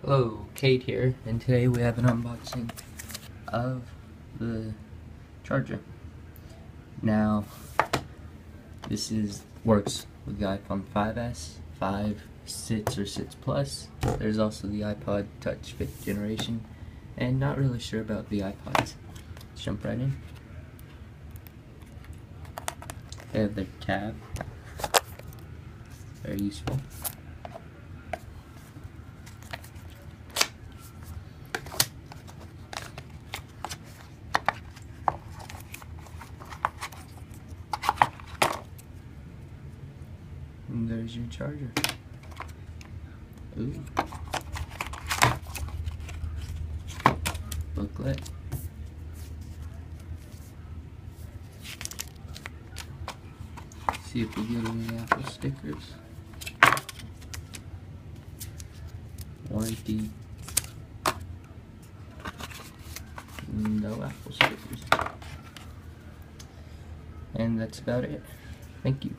Hello, Kate here, and today we have an unboxing of the charger. Now, this works with the iPhone 5S, 5, 6, or 6 Plus. There's also the iPod Touch 5th generation, and not really sure about the iPods. Let's jump right in. They have their tab, very useful. And there's your charger. Ooh. Booklet. See if we get any Apple stickers. Warranty. No Apple stickers. And that's about it. Thank you.